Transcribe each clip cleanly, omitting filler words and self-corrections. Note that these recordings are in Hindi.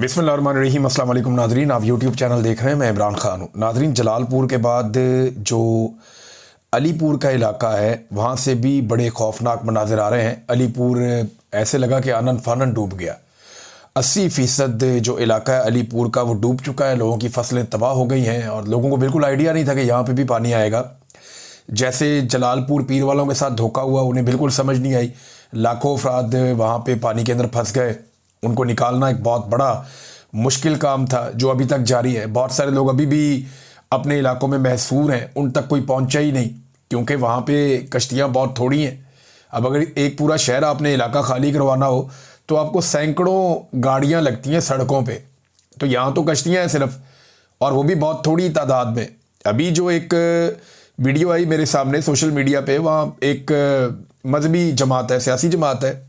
बिस्मिल्लाहिर्रहमानिर्रहीम। अस्सलाम वालेकुम नाजरीन, आप यूट्यूब चैनल देख रहे हैं। मैं इमरान खान हूँ। नाजरीन, जलालपुर के बाद जो अलीपुर का इलाका है वहाँ से भी बड़े खौफनाक मनाजिर आ रहे हैं। अलीपुर ऐसे लगा कि आनन फानन डूब गया। 80% जो इलाका है अलीपुर का वो डूब चुका है। लोगों की फसलें तबाह हो गई हैं और लोगों को बिल्कुल आइडिया नहीं था कि यहाँ पे भी पानी आएगा। जैसे जलालपुर पीर वालों के साथ धोखा हुआ, उन्हें बिल्कुल समझ नहीं आई। लाखों अफराद वहाँ पे पानी के अंदर फंस गए। उनको निकालना एक बहुत बड़ा मुश्किल काम था जो अभी तक जारी है। बहुत सारे लोग अभी भी अपने इलाकों में महसूर हैं, उन तक कोई पहुँचा ही नहीं क्योंकि वहाँ पे कश्तियाँ बहुत थोड़ी हैं। अब अगर एक पूरा शहर आपने इलाका खाली करवाना हो तो आपको सैकड़ों गाड़ियाँ लगती हैं सड़कों पे। तो यहाँ तो कश्तियाँ हैं सिर्फ, और वो भी बहुत थोड़ी तादाद में। अभी जो एक वीडियो आई मेरे सामने सोशल मीडिया पे, वहाँ एक मजहबी जमात है, सियासी जमात है,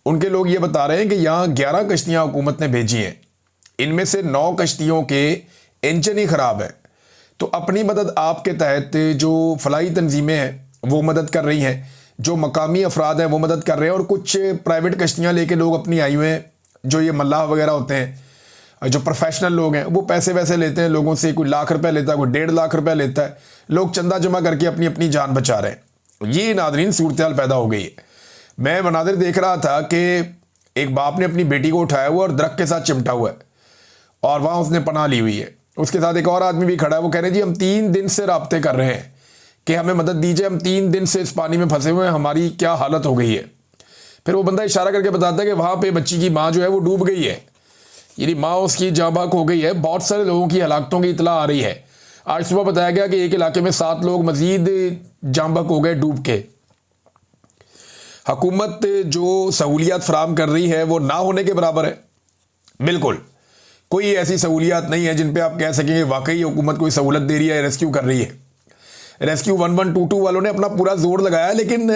उनके लोग ये बता रहे हैं कि यहाँ 11 कश्तियाँ हुकूमत ने भेजी हैं। इनमें से 9 कश्तियों के इंजन ही ख़राब है। तो अपनी मदद आपके तहत जो फलाही तंजीमें हैं वो मदद कर रही हैं, जो मकामी अफराद हैं वो मदद कर रहे हैं, और कुछ प्राइवेट कश्तियाँ लेके लोग अपनी आई हुए हैं। जो ये मल्लाह वगैरह होते हैं, जो प्रोफेशनल लोग हैं, वो पैसे वैसे लेते हैं लोगों से। कोई लाख रुपए लेता है, कोई 1.5 लाख रुपए लेता है। लोग चंदा जमा करके अपनी अपनी जान बचा रहे हैं। ये नादरीन सूरत हाल पैदा हो गई है। मैं मनाजिर देख रहा था कि एक बाप ने अपनी बेटी को उठाया हुआ और दरख्त के साथ चिमटा हुआ है और वहाँ उसने पनाह ली हुई है। उसके साथ एक और आदमी भी खड़ा है। वो कह रहे हैं जी हम 3 दिन से राब्ते कर रहे हैं कि हमें मदद दीजिए, हम 3 दिन से इस पानी में फंसे हुए हैं, हमारी क्या हालत हो गई है। फिर वो बंदा इशारा करके बताता है कि वहाँ पे बच्ची की माँ जो है वो डूब गई है, यानी माँ उसकी जाँ बहक हो गई है। बहुत सारे लोगों की हलाकतों की इतला आ रही है। आज सुबह बताया गया कि एक इलाके में 7 लोग मजीद जाँ बहक हो गए डूब के। हुकूमत जो सहूलियात फराम कर रही है वो ना होने के बराबर है। बिल्कुल कोई ऐसी सहूलियात नहीं है जिन पे आप कह सकेंगे वाकई हुकूमत कोई सहूलत दे रही है, रेस्क्यू कर रही है। रेस्क्यू 1122 वालों ने अपना पूरा जोर लगाया, लेकिन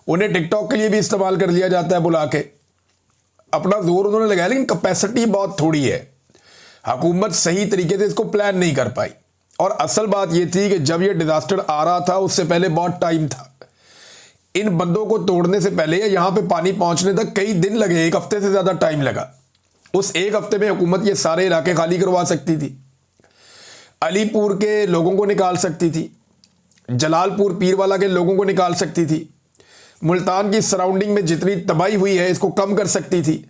उन्हें टिकटॉक के लिए भी इस्तेमाल कर लिया जाता है बुला के। अपना जोर उन्होंने लगाया लेकिन कैपेसिटी बहुत थोड़ी है। हुकूमत सही तरीके से इसको प्लान नहीं कर पाई। और असल बात यह थी कि जब यह डिजास्टर आ रहा था उससे पहले बहुत टाइम था। इन बंदों को तोड़ने से पहले या यहां पे पानी पहुंचने तक कई दिन लगे, 1 हफ्ते से ज्यादा टाइम लगा। उस 1 हफ्ते में हुकूमत ये सारे इलाके खाली करवा सकती थी, अलीपुर के लोगों को निकाल सकती थी, जलालपुर पीरवाला के लोगों को निकाल सकती थी, मुल्तान की सराउंडिंग में जितनी तबाही हुई है इसको कम कर सकती थी।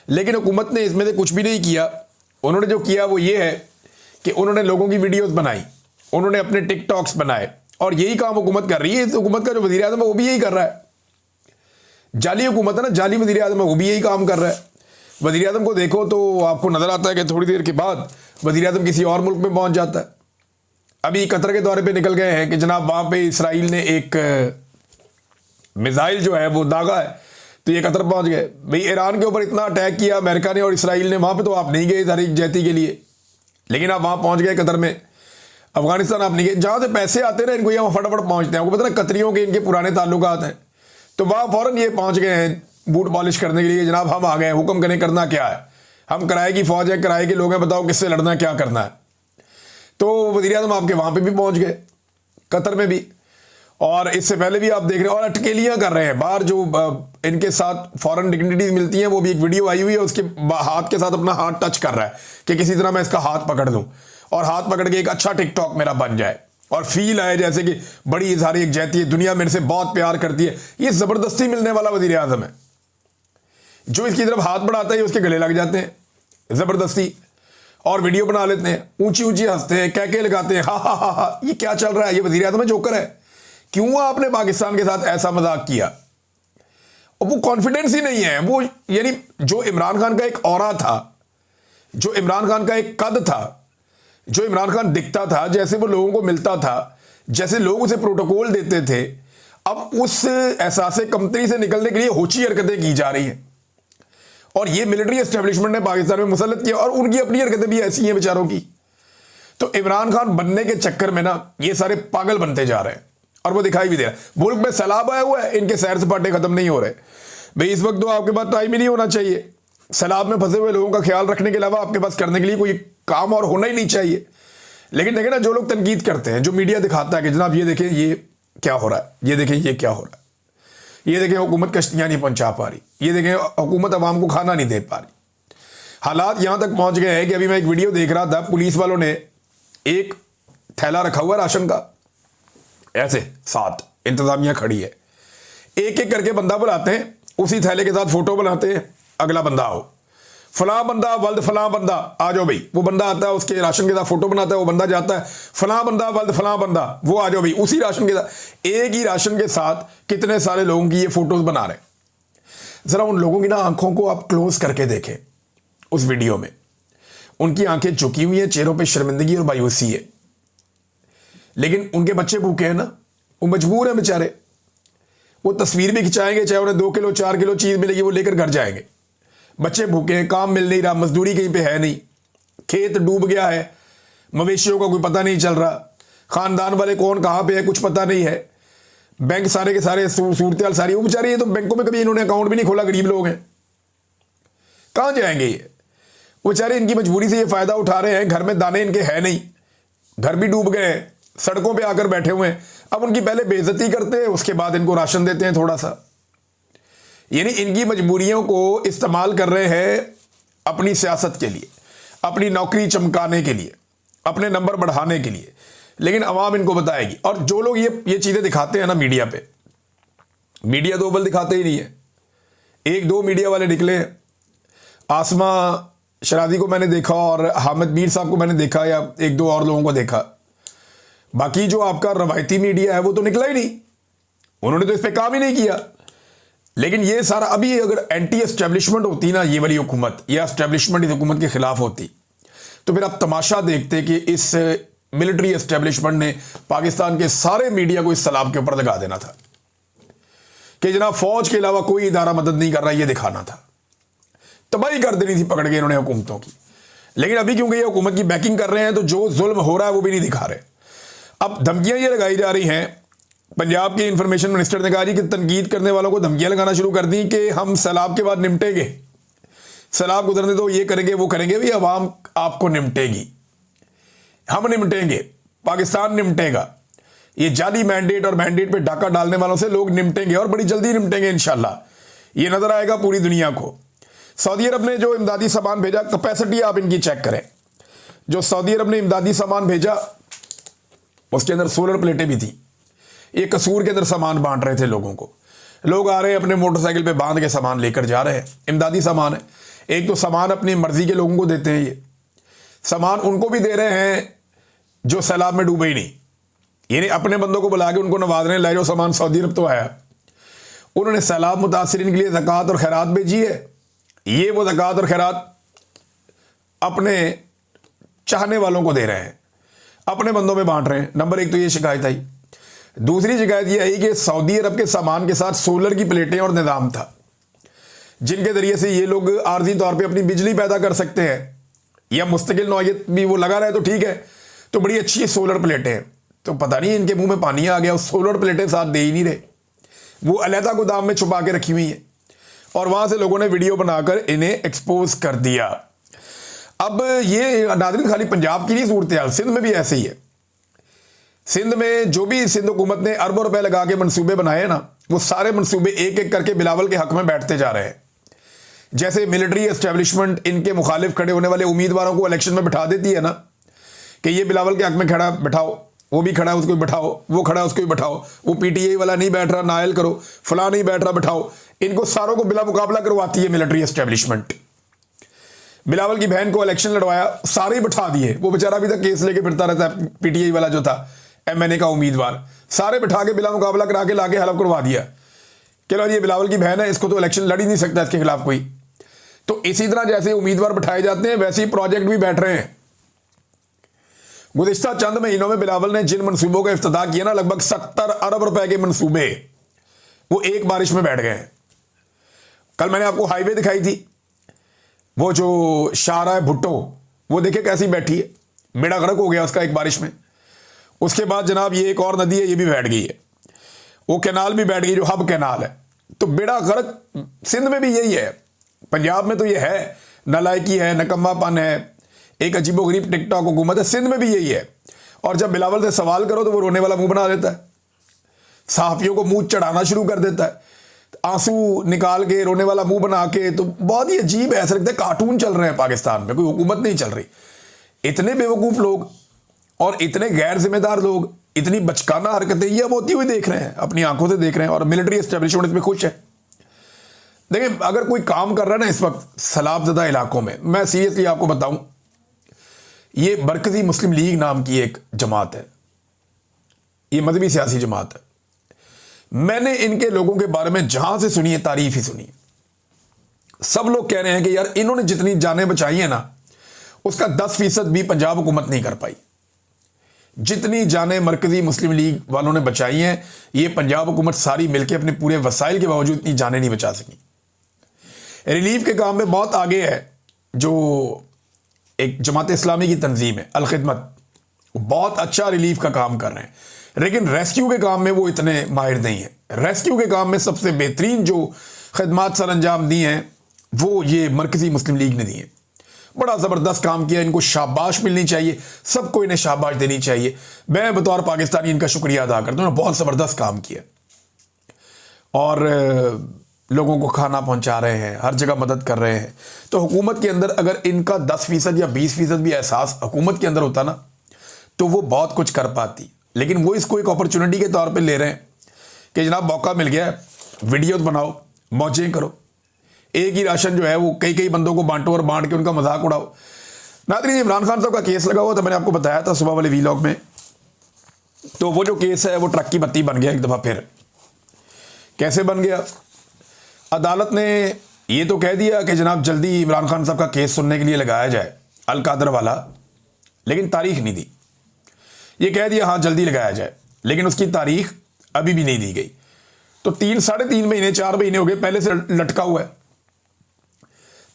लेकिन हुकूमत ने इसमें से कुछ भी नहीं किया। उन्होंने जो किया वो ये है कि उन्होंने लोगों की वीडियोस बनाई, उन्होंने अपने टिकटॉक्स बनाए, और यही काम हुकूमत कर रही है। इस हुकूमत का जो वज़ीर आज़म है वो भी यही कर रहा है। जाली हुकूमत है ना, जाली वज़ीर आज़म है, वो भी यही काम कर रहा है। वज़ीर आज़म को देखो तो आपको नज़र आता है कि थोड़ी देर के बाद वज़ीर आज़म किसी और मुल्क में पहुंच जाता है। अभी कतर के दौरे पे निकल गए हैं कि जनाब वहाँ पे इसराइल ने एक मिसाइल जो है वो दागा है, तो ये कतर पहुँच गए। भाई ईरान के ऊपर इतना अटैक किया अमेरिका ने और इसराइल ने, वहाँ पर तो आप नहीं गए तारीख जैती के लिए, लेकिन आप वहाँ पहुँच गए कतर में। अफगानिस्तान आप नहीं गए, जहाँ से पैसे आते हैं इनको यहाँ फटाफट पहुँचते हैं। आपको पता ना कतरियों के इनके पुराने ताल्लुकात हैं, तो वहाँ फ़ौरन ये पहुँच गए हैं बूट पॉलिश करने के लिए। जनाब हम आ गए, हुक्म करें, करना क्या है, हम किराए की फ़ौज है, किराए के लोग हैं, बताओ किससे लड़ना है, क्या करना है। तो वज़ीर आज़म आपके वहाँ पर भी पहुँच गए, कतर में भी। और इससे पहले भी आप देख रहे हैं, और अटकेलियाँ कर रहे हैं बाहर। जो इनके साथ फॉरेन डिग्निटीज मिलती हैं, वो भी एक वीडियो आई हुई है, उसके हाथ के साथ अपना हाथ टच कर रहा है कि किसी तरह मैं इसका हाथ पकड़ लूँ और हाथ पकड़ के एक अच्छा टिकटॉक मेरा बन जाए और फील आए जैसे कि बड़ी इजहारी एक जैती है, दुनिया मेरे से बहुत प्यार करती है। ये ज़बरदस्ती मिलने वाला वज़ीर आज़म है। जो इसकी तरफ हाथ बढ़ाता है उसके गले लग जाते हैं ज़बरदस्ती, और वीडियो बना लेते हैं, ऊंची ऊंची हंसते हैं, कहके लगाते हैं, हा हा हा हा। ये क्या चल रहा है? ये वज़ीर आज़म है, जोकर है। क्यों आपने पाकिस्तान के साथ ऐसा मजाक किया? और वो कॉन्फिडेंस ही नहीं है। वो यानी जो इमरान खान का एक ऑरा था, जो इमरान खान का एक कद था, जो इमरान खान दिखता था, जैसे वो लोगों को मिलता था, जैसे लोग उसे प्रोटोकॉल देते थे, अब उस एहसास कमतरी से निकलने के लिए होची हरकतें की जा रही हैं। और ये मिलिट्री एस्टेब्लिशमेंट ने पाकिस्तान में मुसल्लत किया, और उनकी अपनी हरकतें भी ऐसी हैं बेचारों की। तो इमरान खान बनने के चक्कर में ना ये सारे पागल बनते जा रहे हैं, और वो दिखाई भी दे रहा है। मुल्क में सैलाब आया हुआ है, इनके सैर सपाटे खत्म नहीं हो रहे। भाई इस वक्त तो आपके पास टाइम ही नहीं होना चाहिए। सैलाब में फंसे हुए लोगों का ख्याल रखने के अलावा आपके पास करने के लिए कोई काम और होना ही नहीं चाहिए। लेकिन देखें ना, जो लोग तनकीद करते हैं, जो मीडिया दिखाता है कि जनाब ये देखें ये क्या हो रहा है, ये देखें ये क्या हो रहा है, ये देखें हुकूमत कश्तियाँ नहीं पहुँचा पा रही, ये देखें हुकूमत अवाम को खाना नहीं दे पा रही, हालात यहां तक पहुंच गए हैं कि अभी मैं एक वीडियो देख रहा था, पुलिस वालों ने एक थैला रखा हुआ राशन का, ऐसे साथ इंतजामिया खड़ी है, एक एक करके बंदा बुलाते हैं, उसी थैले के साथ फोटो बनाते हैं, अगला बंदा आओ, फलां बंदा वल्द फलां बंदा आ जाओ भाई, वो बंदा आता है, उसके राशन के साथ फोटो बनाता है, वो बंदा जाता है, फलां बंदा वल्द फलां बंदा, वो आ जाओ भाई, उसी राशन के साथ, एक ही राशन के साथ कितने सारे लोगों की ये फोटोज बना रहे हैं। जरा उन लोगों की ना आंखों को आप क्लोज करके देखें, उस वीडियो में उनकी आंखें झुकी हुई हैं, चेहरों पे शर्मिंदगी और मायूसी है, लेकिन उनके बच्चे भूखे हैं ना, वो मजबूर है बेचारे, वो तस्वीर भी खिंचाएंगे, चाहे उन्हें 2 किलो 4 किलो चीज मिलेगी वो लेकर घर जाएंगे। बच्चे भूखे हैं, काम मिल नहीं रहा, मजदूरी कहीं पे है नहीं, खेत डूब गया है, मवेशियों का कोई पता नहीं चल रहा, खानदान वाले कौन कहां पे है कुछ पता नहीं है, बैंक सारे के सारे सूरत हाल सारी, वो बेचारे ये तो बैंकों में कभी इन्होंने अकाउंट भी नहीं खोला, गरीब लोग हैं, कहां जाएंगे ये? वो बेचारे इनकी मजबूरी से ये फायदा उठा रहे हैं, घर में दाने इनके है नहीं, घर भी डूब गए हैं, सड़कों पे आकर बैठे हुए हैं, अब उनकी पहले बेइज्जती करते हैं, उसके बाद इनको राशन देते हैं थोड़ा सा। यानी इनकी मजबूरियों को इस्तेमाल कर रहे हैं अपनी सियासत के लिए, अपनी नौकरी चमकाने के लिए, अपने नंबर बढ़ाने के लिए, लेकिन अवाम इनको बताएगी। और जो लोग ये चीजें दिखाते हैं ना मीडिया पे, मीडिया दो बल दिखाते ही नहीं है, 1-2 मीडिया वाले निकले, आसमा शरादी को मैंने देखा और हामिद मीर साहब को मैंने देखा, या 1-2 और लोगों को देखा, बाकी जो आपका रवायती मीडिया है वो तो निकला ही नहीं, उन्होंने तो इस पर काम ही नहीं किया। लेकिन ये सारा, अभी अगर एंटी एस्टेब्लिशमेंट होती ना ये वाली हुकूमत, या एस्टेब्लिशमेंट इस हुकूमत के खिलाफ होती, तो फिर आप तमाशा देखते कि इस मिलिट्री एस्टेब्लिशमेंट ने पाकिस्तान के सारे मीडिया को इस सलाब के ऊपर लगा देना था कि जनाब फौज के अलावा कोई इदारा मदद नहीं कर रहा, ये दिखाना था, तबाही कर देनी थी पकड़ के इन्होंने हुकूमतों की। लेकिन अभी क्योंकि ये हुकूमत की बैकिंग कर रहे हैं तो जो जुल्म हो रहा है वो भी नहीं दिखा रहे। अब धमकियां ये लगाई जा रही हैं, पंजाब के इंफॉर्मेशन मिनिस्टर ने कहा जी कि तनकीद करने वालों को धमकियां लगाना शुरू कर दी कि हम सैलाब के बाद निपटेंगे, सैलाब गुजरने दो, ये करेंगे वो करेंगे, भाई अवाम आपको निपटेगी, हम निपटेंगे, पाकिस्तान निपटेगा, ये जाली मैंडेट और मैंडेट पे डाका डालने वालों से लोग निपटेंगे और बड़ी जल्दी निपटेंगे इंशाल्लाह, ये नजर आएगा पूरी दुनिया को। सऊदी अरब ने जो इमदादी सामान भेजा, कैपेसिटी आप इनकी चेक करें, जो सऊदी अरब ने इमदादी सामान भेजा उसके अंदर सोलर प्लेटें भी थी, ये कसूर के अंदर सामान बांट रहे थे लोगों को, लोग आ रहे हैं अपने मोटरसाइकिल पे बांध के सामान लेकर जा रहे हैं, इमदादी सामान है। एक तो सामान अपनी मर्जी के लोगों को देते हैं, ये सामान उनको भी दे रहे हैं जो सैलाब में डूबे ही नहीं, यानी अपने बंदों को बुला के उनको नवाज रहे हैं, ले जाओ सामान, सऊदी अरब तो आया। उन्होंने सैलाब मुतासरीन के लिए ज़कात और खैरात भेजी है, ये वो ज़कात और खैरात अपने चाहने वालों को दे रहे हैं, अपने बंदों में बांट रहे हैं। नंबर 1 तो ये शिकायत आई। दूसरी शिकायत ये आई कि सऊदी अरब के सामान के साथ सोलर की प्लेटें और निज़ाम था जिनके जरिए से ये लोग आर्जी तौर पे अपनी बिजली पैदा कर सकते हैं, या मुस्तकिल नौयत भी वो लगा रहे तो ठीक है, तो बड़ी अच्छी सोलर प्लेटें हैं। तो पता नहीं इनके मुंह में पानी आ गया, उस सोलर प्लेटें साथ दे ही नहीं रहे, वो अलहदा गोदाम में छुपा के रखी हुई है, और वहां से लोगों ने वीडियो बनाकर इन्हें एक्सपोज कर दिया। अब ये नाज़रीन खाली पंजाब की नहीं सूरत हाल, सिंध में भी ऐसे ही है। सिंध में जो भी सिंध हुकूमत ने अरबों रुपए लगा के मनसूबे बनाए ना, वो सारे मनसूबे एक एक करके बिलावल के हक में बैठते जा रहे हैं। जैसे मिलिट्री एस्टेब्लिशमेंट इनके मुखालिफ खड़े होने वाले उम्मीदवारों को इलेक्शन में बिठा देती है ना, कि ये बिलावल के हक में खड़ा बैठाओ, वो भी खड़ा है उसको भी बैठाओ, वो खड़ा है उसको भी बैठाओ, वो पीटीआई वाला नहीं बैठ रहा नायल करो, फलां नहीं बैठ रहा बैठाओ, इनको सारों को बिला मुकाबला करवाती है मिलिट्री एस्टेब्लिशमेंट। बिलावल की बहन को इलेक्शन लड़वाया, सारे ही बैठा दिए, वो बेचारा अभी तक केस लेके फिरता रहता है, पीटीआई वाला जो था एमएनए का उम्मीदवार, सारे बिठा के बिला मुकाबला करा के लाके हलफ करवा दिया कि लो ये बिलावल की बहन है, इसको तो इलेक्शन लड़ ही नहीं सकता इसके खिलाफ कोई। तो इसी तरह जैसे उम्मीदवार बिठाए जाते हैं वैसे ही प्रोजेक्ट भी बैठ रहे हैं। गुज़िश्ता चंद महीनों में बिलावल ने जिन मनसूबों का इफ्तिताह किया ना, लगभग 70 अरब रुपए के मनसूबे वो एक बारिश में बैठ गए हैं। कल मैंने आपको हाईवे दिखाई थी, वो जो शाहराह भुट्टो, वो देखे कैसी बैठी है, बेड़ा गर्क हो गया उसका एक बारिश में। उसके बाद जनाब ये एक और नदी है, ये भी बैठ गई है, वो कैनाल भी बैठ गई जो हब कैनाल है। तो बेड़ा गर्क सिंध में भी यही है, पंजाब में तो ये है, नालायकी है, नकम्मापन है, एक अजीबोगरीब टिकटॉक हुकूमत है। सिंध में भी यही है। और जब बिलावल से सवाल करो तो वो रोने वाला मुंह बना देता है, सहाफियों को मुंह चढ़ाना शुरू कर देता है। आंसू निकाल के, रोने वाला मुंह बना के, तो बहुत ही अजीब है, ऐसा लगता है कार्टून चल रहे हैं पाकिस्तान में, कोई हुकूमत नहीं चल रही। इतने बेवकूफ लोग और इतने गैर जिम्मेदार लोग, इतनी बचकाना हरकतें ये अब होती हुई देख रहे हैं, अपनी आंखों से देख रहे हैं, और मिलिट्री एस्टेब्लिशमेंट इसमें खुश है। देखिए, अगर कोई काम कर रहा है ना इस वक्त सैलाबज़दा इलाकों में, मैं सीरियसली आपको बताऊं, ये मरकजी मुस्लिम लीग नाम की एक जमात है, ये मजहबी सियासी जमात है। मैंने इनके लोगों के बारे में जहां से सुनी है तारीफ ही सुनी है। सब लोग कह रहे हैं कि यार इन्होंने जितनी जानें बचाई हैं ना, उसका 10% भी पंजाब हुकूमत नहीं कर पाई। जितनी जानें मरकजी मुस्लिम लीग वालों ने बचाई हैं, ये पंजाब हुकूमत सारी मिलकर अपने पूरे वसाइल के बावजूद इतनी जानें नहीं बचा सकी। रिलीफ के काम में बहुत आगे है जो एक जमात इस्लामी की तंजीम है अल खिदमत, बहुत अच्छा रिलीफ का काम कर रहे हैं, लेकिन रेस्क्यू के काम में वो इतने माहिर नहीं है। रेस्क्यू के काम में सबसे बेहतरीन जो खिदमात सर अंजाम दी हैं वो ये मरकजी मुस्लिम लीग ने दी है। बड़ा ज़बरदस्त काम किया, इनको शाबाश मिलनी चाहिए, सबको इन्हें शाबाश देनी चाहिए। मैं बतौर पाकिस्तानी इनका शुक्रिया अदा करता हूँ, बहुत ज़बरदस्त काम किया और लोगों को खाना पहुंचा रहे हैं, हर जगह मदद कर रहे हैं। तो हुकूमत के अंदर अगर इनका 10% या 20% भी एहसास हुकूमत के अंदर होता ना, तो वो बहुत कुछ कर पाती। लेकिन वो इसको एक अपॉर्चुनिटी के तौर पे ले रहे हैं कि जनाब मौका मिल गया है, वीडियो बनाओ, मौजें करो, एक ही राशन जो है वो कई कई बंदों को बांटो और बांट के उनका मजाक उड़ाओ। नाज़रीन, इमरान खान साहब का केस लगा हुआ था, मैंने आपको बताया था सुबह वाले वीलॉग में। तो वो जो केस है वो ट्रक की बत्ती बन गया एक दफ़ा फिर। कैसे बन गया? अदालत ने ये तो कह दिया कि जनाब जल्दी इमरान खान साहब का केस सुनने के लिए लगाया जाए, अल कादर वाला, लेकिन तारीख नहीं दी। ये कह दिया हाँ जल्दी लगाया जाए, लेकिन उसकी तारीख अभी भी नहीं दी गई। तो 3-3.5 महीने 4 महीने हो गए पहले से लटका हुआ है,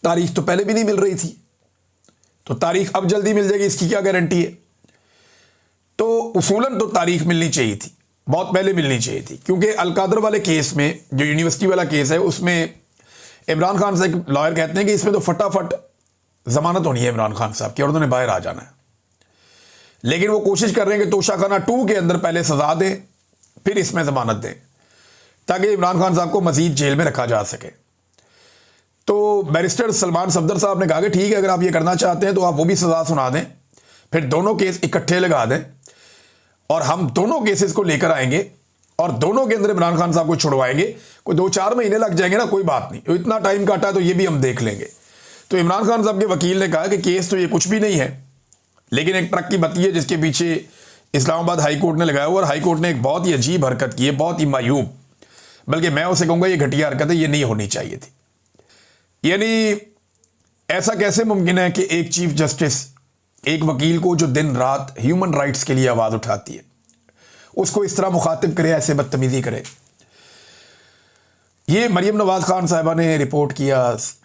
तारीख तो पहले भी नहीं मिल रही थी, तो तारीख अब जल्दी मिल जाएगी इसकी क्या गारंटी है? तो उसूलन तो तारीख मिलनी चाहिए थी, बहुत पहले मिलनी चाहिए थी, क्योंकि अल कादर वाले केस में, जो यूनिवर्सिटी वाला केस है, उसमें इमरान खान से एक लॉयर कहते हैं कि इसमें तो फटाफट जमानत होनी है इमरान खान साहब की और उन्होंने बाहर आ जाना है। लेकिन वो कोशिश कर रहे हैं कि तोशाखाना 2 के अंदर पहले सजा दें, फिर इसमें जमानत दें, ताकि इमरान खान साहब को मजीद जेल में रखा जा सके। तो बैरिस्टर सलमान सफदर साहब ने कहा कि ठीक है, अगर आप ये करना चाहते हैं तो आप वो भी सजा सुना दें, फिर दोनों केस इकट्ठे लगा दें और हम दोनों केसेस को लेकर आएंगे और दोनों के अंदर इमरान खान साहब को छुड़वाएंगे। कोई 2-4 महीने लग जाएंगे ना, कोई बात नहीं, तो इतना टाइम काटा तो ये भी हम देख लेंगे। तो इमरान खान साहब के वकील ने कहा कि केस तो ये कुछ भी नहीं है, लेकिन एक ट्रक की बत्ती है जिसके पीछे इस्लामाबाद हाई कोर्ट ने लगाया हुआ, और हाई कोर्ट ने एक बहुत ही अजीब हरकत की है, बहुत ही मायूब, बल्कि मैं उसे कहूँगा ये घटिया हरकत है, ये नहीं होनी चाहिए थी। यानी ऐसा कैसे मुमकिन है कि एक चीफ जस्टिस एक वकील को जो दिन रात ह्यूमन राइट्स के लिए आवाज़ उठाती है, उसको इस तरह मुखातिब करे, ऐसे बदतमीजी करे। ये मरियम नवाज खान साहिबा ने रिपोर्ट किया,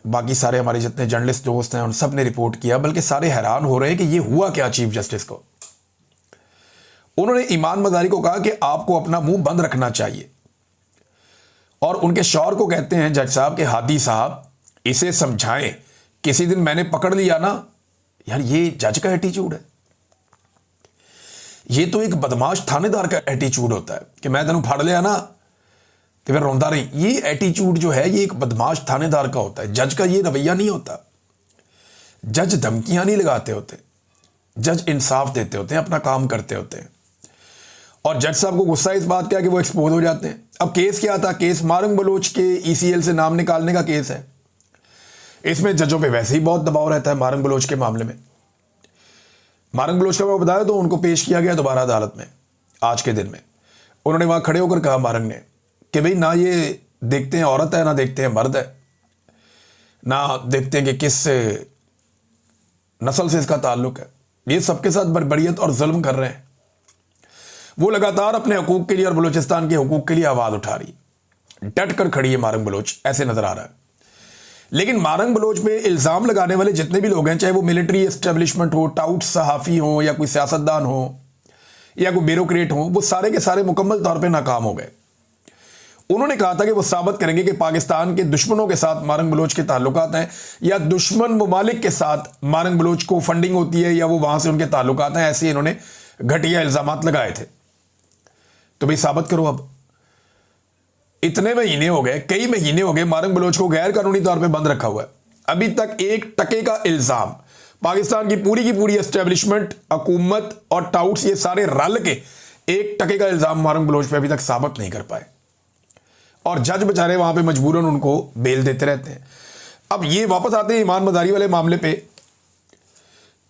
बाकी सारे हमारे जितने जर्नलिस्ट दोस्त हैं उन सब ने रिपोर्ट किया, बल्कि सारे हैरान हो रहे हैं कि ये हुआ क्या चीफ जस्टिस को। उन्होंने ईमान मजारी को कहा कि आपको अपना मुंह बंद रखना चाहिए, और उनके शौहर को कहते हैं जज साहब के हादी साहब इसे समझाएं, किसी दिन मैंने पकड़ लिया ना, यार ये जज का एटीट्यूड है, ये तो एक बदमाश थानेदार का एटीट्यूड होता है कि मैं तेनों फाड़ लिया ना तो फिर रोंदा नहीं। ये एटीट्यूड जो है ये एक बदमाश थानेदार का होता है, जज का ये रवैया नहीं होता। जज धमकियां नहीं लगाते होते, जज इंसाफ देते होते हैं, अपना काम करते होते हैं। और जज साहब को गुस्सा इस बात का कि वो एक्सपोज हो जाते हैं। अब केस क्या था? केस मारंग बलोच के ECL से नाम निकालने का केस है। इसमें जजों पे वैसे ही बहुत दबाव रहता है मारंग बलोच के मामले में। मारंग बलोच का मैं बताया तो उनको पेश किया गया दोबारा अदालत में आज के दिन में। उन्होंने वहां खड़े होकर कहा मारंग ने कि भाई ना ये देखते हैं औरत है, ना देखते हैं मर्द है, ना देखते हैं कि किस नस्ल से इसका ताल्लुक है, ये सबके साथ बर्बरियत और जुल्म कर रहे हैं। वो लगातार अपने हकूक के लिए और बलूचिस्तान के हकूक के लिए आवाज उठा रही, डट कर खड़ी है मारंग बलोच, ऐसे नजर आ रहा है। लेकिन मारंग बलोच पे इल्ज़ाम लगाने वाले जितने भी लोग हैं, चाहे वो मिलिट्री एस्टेब्लिशमेंट हो, टाउट सहाफ़ी हो, या कोई सियासतदान हो, या कोई ब्यूरोक्रेट हो, वो सारे के सारे मुकम्मल तौर पे नाकाम हो गए। उन्होंने कहा था कि वो साबित करेंगे कि पाकिस्तान के दुश्मनों के साथ मारंग बलोच के ताल्लुकात हैं, या दुश्मन ममालिक के साथ मारंग बलोच को फंडिंग होती है, या वो वहां से उनके ताल्लुकात हैं। ऐसे इन्होंने घटिया इल्ज़ामात लगाए थे। तो भाई साबित करो अब। इतने महीने हो गए, कई महीने हो गए मारंग बलोच को गैर कानूनी तौर पे बंद रखा हुआ है। अभी तक 1 टके का इल्जाम पाकिस्तान की पूरी एस्टेब्लिशमेंट, हुकूमत और टाउट्स ये सारे रल के 1 टके का इल्जाम मारंग बलोच पे अभी तक साबित नहीं कर पाए, और जज बेचारे वहां पे मजबूरन उनको बेल देते रहते हैं। अब ये वापस आते हैं ईमान मदारी वाले मामले पे।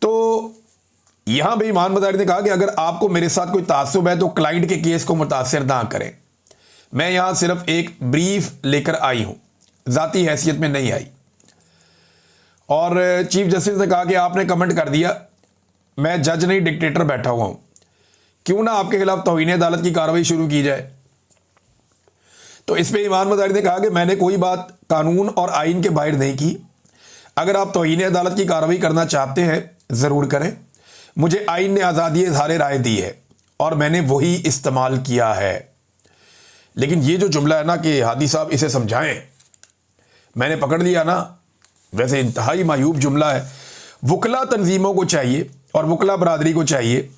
तो यहां भी ईमान मदारी ने कहा कि अगर आपको मेरे साथ कोई तासुब है तो क्लाइंट के केस को मुतासिर ना करें। मैं यहां सिर्फ एक ब्रीफ लेकर आई हूं, जाती हैसियत में नहीं आई। और चीफ जस्टिस ने कहा कि आपने कमेंट कर दिया, मैं जज नहीं डिक्टेटर बैठा हुआ हूं, क्यों ना आपके खिलाफ तौहीन अदालत की कार्रवाई शुरू की जाए। तो इस पे ईमान मदारी ने कहा कि मैंने कोई बात कानून और आइन के बाहर नहीं की। अगर आप तौहीन अदालत की कार्रवाई करना चाहते हैं ज़रूर करें, मुझे आइन ने आज़ादी इज़हार राय दी है और मैंने वही इस्तेमाल किया है। लेकिन ये जो जुमला है ना कि हादी साहब इसे समझाएं, मैंने पकड़ लिया ना, वैसे इंतहाई मायूब जुमला है। वकला तंजीमों को चाहिए और वकला बरादरी को चाहिए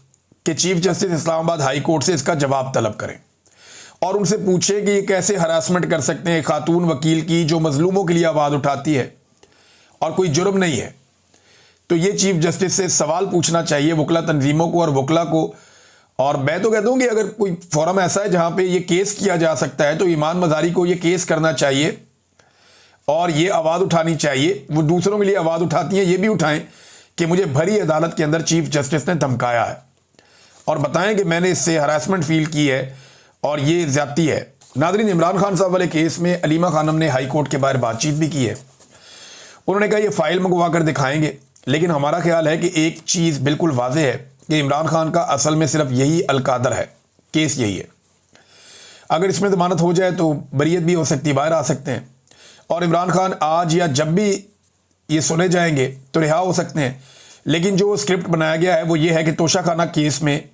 कि chief justice Islamabad high court से इसका जवाब तलब करें और उनसे पूछें कि ये कैसे हरासमेंट कर सकते हैं खातून वकील की जो मजलूमों के लिए आवाज़ उठाती है और कोई जुर्म नहीं है। तो ये चीफ जस्टिस से सवाल पूछना चाहिए वकला तंजीमों को और वकला को। और मैं तो कहता हूँ कि अगर कोई फोरम ऐसा है जहाँ पे ये केस किया जा सकता है तो ईमान मज़ारी को ये केस करना चाहिए और ये आवाज़ उठानी चाहिए। वो दूसरों के लिए आवाज़ उठाती हैं, ये भी उठाएं कि मुझे भरी अदालत के अंदर चीफ जस्टिस ने धमकाया है और बताएं कि मैंने इससे हरासमेंट फील की है और ये ज्यादती है। नाज़रीन, इमरान खान साहब वाले केस में अलीमा खानम ने हाई कोर्ट के बाहर बातचीत भी की है। उन्होंने कहा ये फाइल मंगवा कर दिखाएंगे, लेकिन हमारा ख्याल है कि एक चीज़ बिल्कुल वाज़ेह है कि इमरान खान का असल में सिर्फ यही अलकादर है, केस यही है। अगर इसमें ज़मानत हो जाए तो बरीयत भी हो सकती है, बाहर आ सकते हैं और इमरान खान आज या जब भी ये सुने जाएंगे तो रिहा हो सकते हैं। लेकिन जो स्क्रिप्ट बनाया गया है वो ये है कि तोशाखाना केस में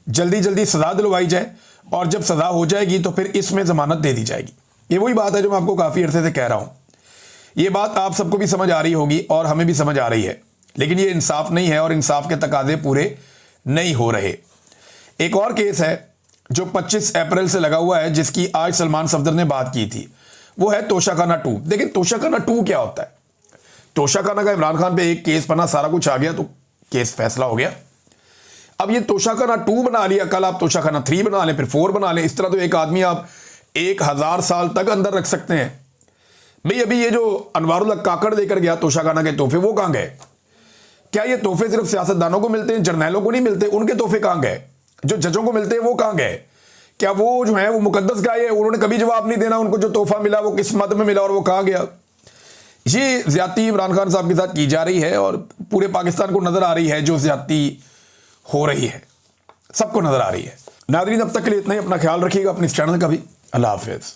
जल्दी सज़ा दिलवाई जाए और जब सज़ा हो जाएगी तो फिर इसमें ज़मानत दे दी जाएगी। ये वही बात है जो मैं आपको काफ़ी अरसे से कह रहा हूँ। ये बात आप सबको भी समझ आ रही होगी और हमें भी समझ आ रही है, लेकिन ये इंसाफ नहीं है और इंसाफ के तकाजे पूरे नहीं हो रहे। एक और केस है जो 25 अप्रैल से लगा हुआ है, जिसकी आज सलमान सफदर ने बात की थी, वो है तोशाखाना 2। देखिए तोशाखाना 2 क्या होता है। तोशाखाना का इमरान खान पे एक केस बना, सारा कुछ आ गया तो केस फैसला हो गया। अब ये तोशाखाना 2 बना लिया, कल आप तोशाखाना 3 बना लें, फिर 4 बना लें। इस तरह तो एक आदमी आप 1000 साल तक अंदर रख सकते हैं। भाई अभी ये जो अनवारुल हक काकड़ लेकर गया तोशाखाना के तोहफे, वो कहां गए? क्या ये तोहफे सिर्फ सियासतदानों को मिलते हैं, जर्नैलों को नहीं मिलते? उनके तोहफे कहां गए? जो जजों को मिलते हैं वो कहां गए? क्या वो जो है वो मुकद्दस गाय है? उन्होंने कभी जवाब नहीं देना उनको जो तोहफा मिला वो किस मद में मिला और वो कहां गया? ये ज्यादती इमरान खान साहब के साथ की जा रही है और पूरे पाकिस्तान को नजर आ रही है जो ज्यादती हो रही है, सबको नजर आ रही है। नाज़रीन, अब तक के लिए इतना ही। अपना ख्याल रखिएगा, अपने इस चैनल का भी। अल्लाह हाफिज़।